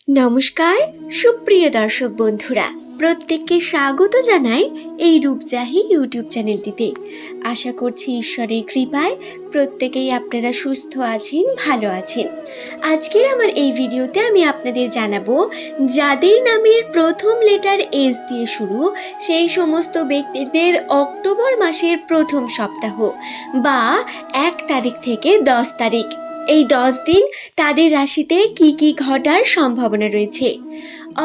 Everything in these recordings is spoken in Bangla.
নমস্কার সুপ্রিয় দর্শক বন্ধুরা, প্রত্যেককে স্বাগত জানাই এই রূপজাহি ইউটিউব চ্যানেলটিতে। আশা করছি ঈশ্বরের কৃপায় প্রত্যেকেই আপনারা সুস্থ আছেন, ভালো আছেন। আজকের আমার এই ভিডিওতে আমি আপনাদের জানাবো, যাদের নামের প্রথম লেটার এস দিয়ে শুরু সেই সমস্ত ব্যক্তিদের অক্টোবর মাসের প্রথম সপ্তাহ বা 1 তারিখ থেকে 10 তারিখ, এই 10 দিন তাদের রাশিতে কি কি ঘটার সম্ভাবনা রয়েছে।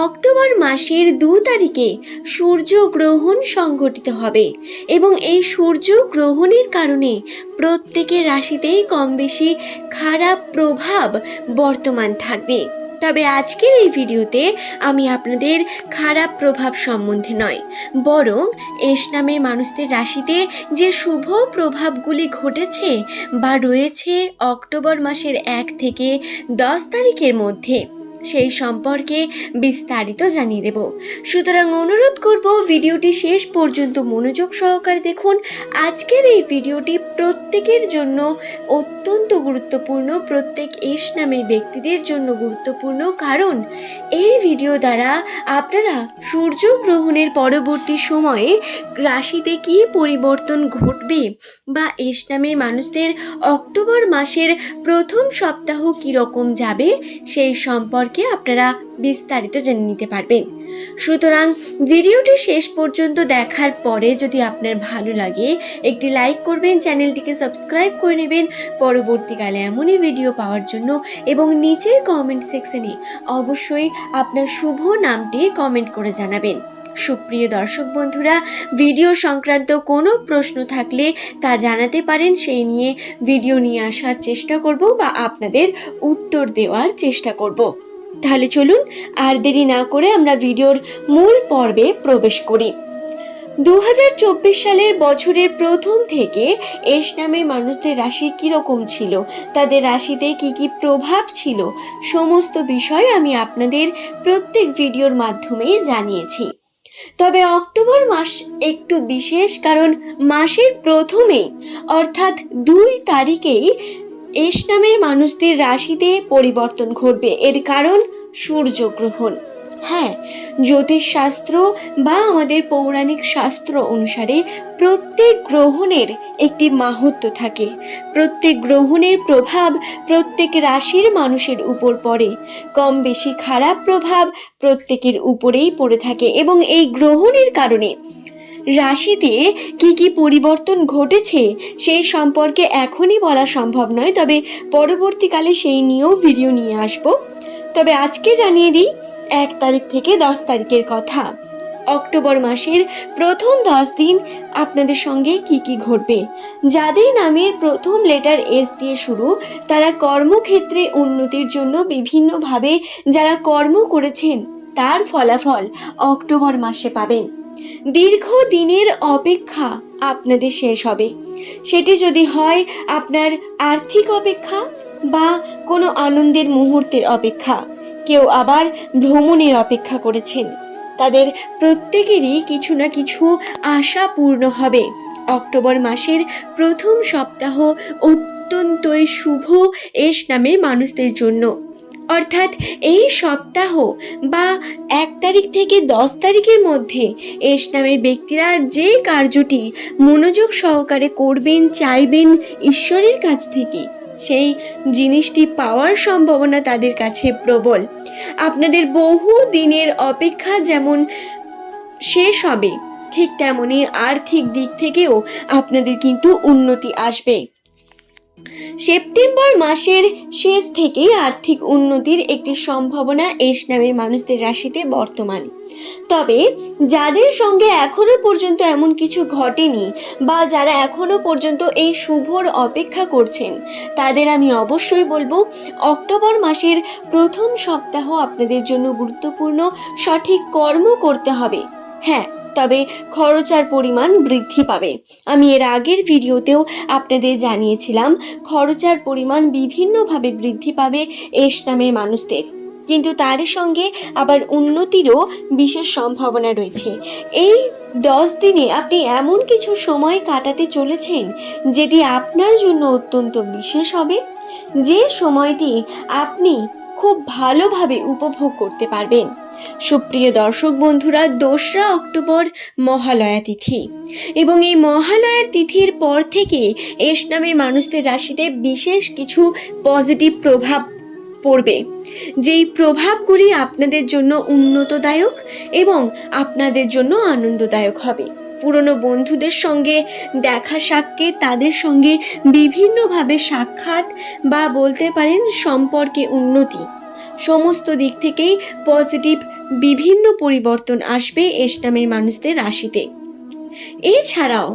অক্টোবর মাসের 2 তারিখে সূর্য গ্রহণ সংঘটিত হবে এবং এই সূর্য গ্রহণের কারণে প্রত্যেকের রাশিতেই কম বেশি খারাপ প্রভাব বর্তমান থাকবে। তবে আজকের এই ভিডিওতে আমি আপনাদের খারাপ প্রভাব সম্বন্ধে নয়, বরং এস নামের মানুষদের রাশিতে যে শুভ প্রভাবগুলি ঘটেছে বা রয়েছে অক্টোবর মাসের 1 থেকে 10 তারিখের মধ্যে, সেই সম্পর্কে বিস্তারিত জানিয়ে দেব। সুতরাং অনুরোধ করব ভিডিওটি শেষ পর্যন্ত মনোযোগ সহকারে দেখুন। আজকের এই ভিডিওটি প্রত্যেকের জন্য অত্যন্ত গুরুত্বপূর্ণ, প্রত্যেক এস নামের ব্যক্তিদের জন্য গুরুত্বপূর্ণ, কারণ এই ভিডিও দ্বারা আপনারা সূর্য গ্রহণের পরবর্তী সময়ে রাশিতে কী পরিবর্তন ঘটবে বা এস নামের মানুষদের অক্টোবর মাসের প্রথম সপ্তাহ কীরকম যাবে সেই সম্পর্কে আপনারা বিস্তারিত জেনে নিতে পারবেন। সুতরাং ভিডিওটি শেষ পর্যন্ত দেখার পরে যদি আপনার ভালো লাগে একটি লাইক করবেন, চ্যানেলটিকে সাবস্ক্রাইব করে নেবেন পরবর্তীকালে এমনই ভিডিও পাওয়ার জন্য, এবং নিচের কমেন্ট সেকশনে অবশ্যই আপনার শুভ নামটি কমেন্ট করে জানাবেন। সুপ্রিয় দর্শক বন্ধুরা, ভিডিও সংক্রান্ত কোনো প্রশ্ন থাকলে তা জানাতে পারেন, সেই নিয়ে ভিডিও নিয়ে আসার চেষ্টা করব বা আপনাদের উত্তর দেওয়ার চেষ্টা করব। তাহলে চলুন আর দেরি না করে আমরা ভিডিওর মূল পর্বে প্রবেশ করি। 2024 সালের বছরের প্রথম থেকে এস নামের মানুষদের রাশি কীরকম ছিল, তাদের রাশিতে কি কি প্রভাব ছিল, সমস্ত বিষয় আমি আপনাদের প্রত্যেক ভিডিওর মাধ্যমেই জানিয়েছি। তবে অক্টোবর মাস একটু বিশেষ, কারণ মাসের প্রথমেই অর্থাৎ 2 তারিখেই এস নামের মানুষদের রাশিতে পরিবর্তন ঘটবে। এর কারণ সূর্যগ্রহণ। হ্যাঁ, জ্যোতিষশাস্ত্র বা আমাদের পৌরাণিক শাস্ত্র অনুসারে প্রত্যেক গ্রহণের একটি মাহাত্ম্য থাকে। প্রত্যেক গ্রহণের প্রভাব প্রত্যেক রাশির মানুষের উপর পড়ে। কম বেশি খারাপ প্রভাব প্রত্যেকের উপরেই পড়ে থাকে, এবং এই গ্রহণের কারণে রাশিতে কি কি পরিবর্তন ঘটেছে সেই সম্পর্কে এখনই বলা সম্ভব নয়, তবে পরবর্তীকালে সেই নিয়েও ভিডিও নিয়ে আসব। তবে আজকে জানিয়ে দিই 1 তারিখ থেকে 10 তারিখের কথা। অক্টোবর মাসের প্রথম 10 দিন আপনাদের সঙ্গে কি কি ঘটবে। যাদের নামের প্রথম লেটার এস দিয়ে শুরু, তারা কর্মক্ষেত্রে উন্নতির জন্য বিভিন্নভাবে যারা কর্ম করেছেন তার ফলাফল অক্টোবর মাসে পাবেন। দীর্ঘ দিনের অপেক্ষা আপনাদের শেষ হবে। সেটি যদি হয় আপনার আর্থিক অপেক্ষা বা কোনো আনন্দের মুহূর্তের অপেক্ষা, কেউ আবার ভ্রমণের অপেক্ষা করেছেন, তাদের প্রত্যেকেরই কিছু না কিছু আশা পূর্ণ হবে। অক্টোবর মাসের প্রথম সপ্তাহ অত্যন্তই শুভ এস নামের মানুষদের জন্য। অর্থাৎ এই সপ্তাহ বা 1 তারিখ থেকে 10 তারিখের মধ্যে এস নামের ব্যক্তিরা যে কার্যটি মনোযোগ সহকারে করবেন, চাইবেন ঈশ্বরের কাছ থেকে, সেই জিনিসটি পাওয়ার সম্ভাবনা তাদের কাছে প্রবল। আপনাদের বহু দিনের অপেক্ষা যেমন শেষ হবে, ঠিক তেমনি আর্থিক দিক থেকেও আপনাদের কিন্তু উন্নতি আসবে। সেপ্টেম্বর মাসের শেষ থেকেই আর্থিক উন্নতির একটি সম্ভাবনা এস নামের মানুষদের রাশিতে বর্তমান। তবে যাদের সঙ্গে এখনো পর্যন্ত এমন কিছু ঘটেনি বা যারা এখনো পর্যন্ত এই শুভর অপেক্ষা করছেন, তাদের আমি অবশ্যই বলবো অক্টোবর মাসের প্রথম সপ্তাহ আপনাদের জন্য গুরুত্বপূর্ণ। সঠিক কর্ম করতে হবে। হ্যাঁ, তবে খরচার পরিমাণ বৃদ্ধি পাবে। আমি এর আগের ভিডিওতেও আপনাদের জানিয়েছিলাম খরচার পরিমাণ বিভিন্নভাবে বৃদ্ধি পাবে এস নামের মানুষদের, কিন্তু তার সঙ্গে আবার উন্নতিরও বিশেষ সম্ভাবনা রয়েছে। এই 10 দিনে আপনি এমন কিছু সময় কাটাতে চলেছেন যেটি আপনার জন্য অত্যন্ত বিশেষ হবে, যে সময়টি আপনি খুব ভালোভাবে উপভোগ করতে পারবেন। সুপ্রিয় দর্শক বন্ধুরা, 2রা অক্টোবর মহালয়া তিথি, এবং এই মহালয়ার তিথির পর থেকে এস নামের মানুষদের রাশিতে বিশেষ কিছু পজিটিভ প্রভাব পড়বে, যেই প্রভাবগুলি আপনাদের জন্য উন্নতদায়ক এবং আপনাদের জন্য আনন্দদায়ক হবে। পুরনো বন্ধুদের সঙ্গে দেখা সাক্ষাৎ, তাদের সঙ্গে বিভিন্নভাবে সাক্ষাৎ বা বলতে পারেন সম্পর্কে উন্নতি, সমস্ত দিক থেকেই পজিটিভ বিভিন্ন পরিবর্তন আসবে এস নামের মানুষদের রাশিতে। এছাড়াও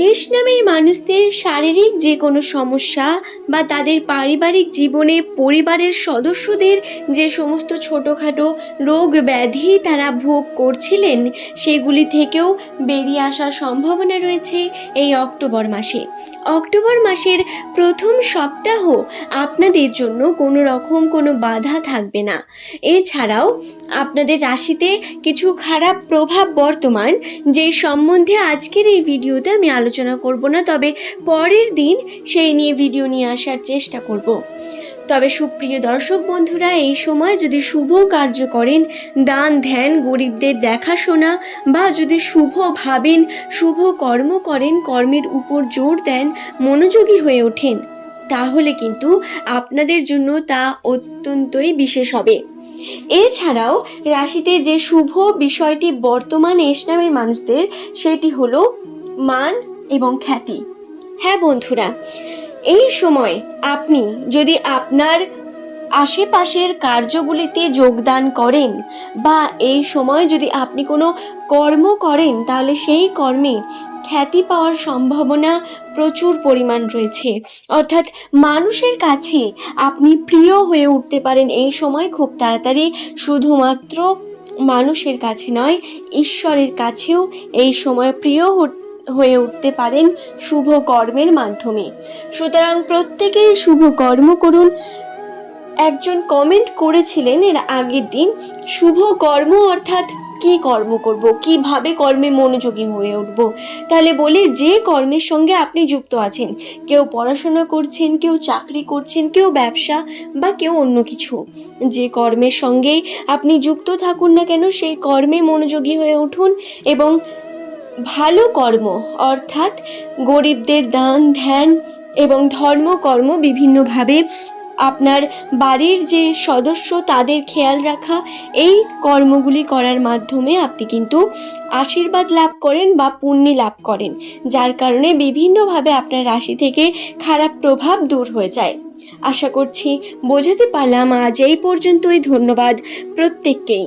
এস নামের মানুষদের শারীরিক যে কোনো সমস্যা বা তাদের পারিবারিক জীবনে পরিবারের সদস্যদের যে সমস্ত ছোটোখাটো রোগ ব্যাধি তারা ভোগ করছিলেন, সেগুলি থেকেও বেরিয়ে আসার সম্ভাবনা রয়েছে এই অক্টোবর মাসে। অক্টোবর মাসের প্রথম সপ্তাহ আপনাদের জন্য কোনো রকম কোনো বাধা থাকবে না। এছাড়াও আপনাদের রাশিতে কিছু খারাপ প্রভাব বর্তমান, যে সম্বন্ধে আজকের এই ভিডিওতে আমি আলোচনা করব না, তবে পরের দিন সেই নিয়ে ভিডিও নিয়ে আসার চেষ্টা করব। তবে সুপ্রিয় দর্শক বন্ধুরা, এই সময় যদি শুভ কার্য করেন, দান ধ্যান, গরিবদের দেখাশোনা, বা যদি শুভ ভাবেন, শুভ কর্ম করেন, কর্মের উপর জোর দেন, মনোযোগী হয়ে ওঠেন, তাহলে কিন্তু আপনাদের জন্য তা অত্যন্তই বিশেষ হবে। এছাড়াও রাশিতে যে শুভ বিষয়টি বর্তমান এস নামের মানুষদের, সেটি হলো মান এবং খ্যাতি। হ্যাঁ বন্ধুরা, এই সময় আপনি যদি আপনার আশেপাশের কার্যগুলিতে যোগদান করেন, বা এই সময় যদি আপনি কোনো কর্ম করেন, তাহলে সেই কর্মে খ্যাতি পাওয়ার সম্ভাবনা প্রচুর পরিমাণ রয়েছে। অর্থাৎ মানুষের কাছে আপনি প্রিয় হয়ে উঠতে পারেন এই সময় খুব তাড়াতাড়ি। শুধুমাত্র মানুষের কাছে নয়, ঈশ্বরের কাছেও এই সময় প্রিয় হয়ে উঠতে পারেন শুভ কর্মের মাধ্যমে। সুতরাং প্রত্যেকেই শুভ কর্ম করুন। একজন কমেন্ট করেছিলেন এর আগের দিন, শুভ কর্ম অর্থাৎ কি কর্ম করব, কিভাবে কর্মে মনোযোগী হয়ে উঠব। তাহলে বলি, যে কর্মের সঙ্গে আপনি যুক্ত আছেন, কেউ পড়াশোনা করছেন, কেউ চাকরি করছেন, কেউ ব্যবসা, বা কেউ অন্য কিছু, যে কর্মের সঙ্গে আপনি যুক্ত থাকুন না কেন, সেই কর্মে মনোযোগী হয়ে উঠুন। এবং ভালো কর্ম অর্থাৎ গরিবদের দান ধ্যান এবং ধর্মকর্ম, বিভিন্নভাবে আপনার বাড়ির যে সদস্য তাদের খেয়াল রাখা, এই কর্মগুলি করার মাধ্যমে আপনি কিন্তু আশীর্বাদ লাভ করেন বা পুণ্যি লাভ করেন, যার কারণে বিভিন্নভাবে আপনার রাশি থেকে খারাপ প্রভাব দূর হয়ে যায়। আশা করছি বোঝাতে পারলাম। আজ এই পর্যন্তই। ধন্যবাদ প্রত্যেককেই।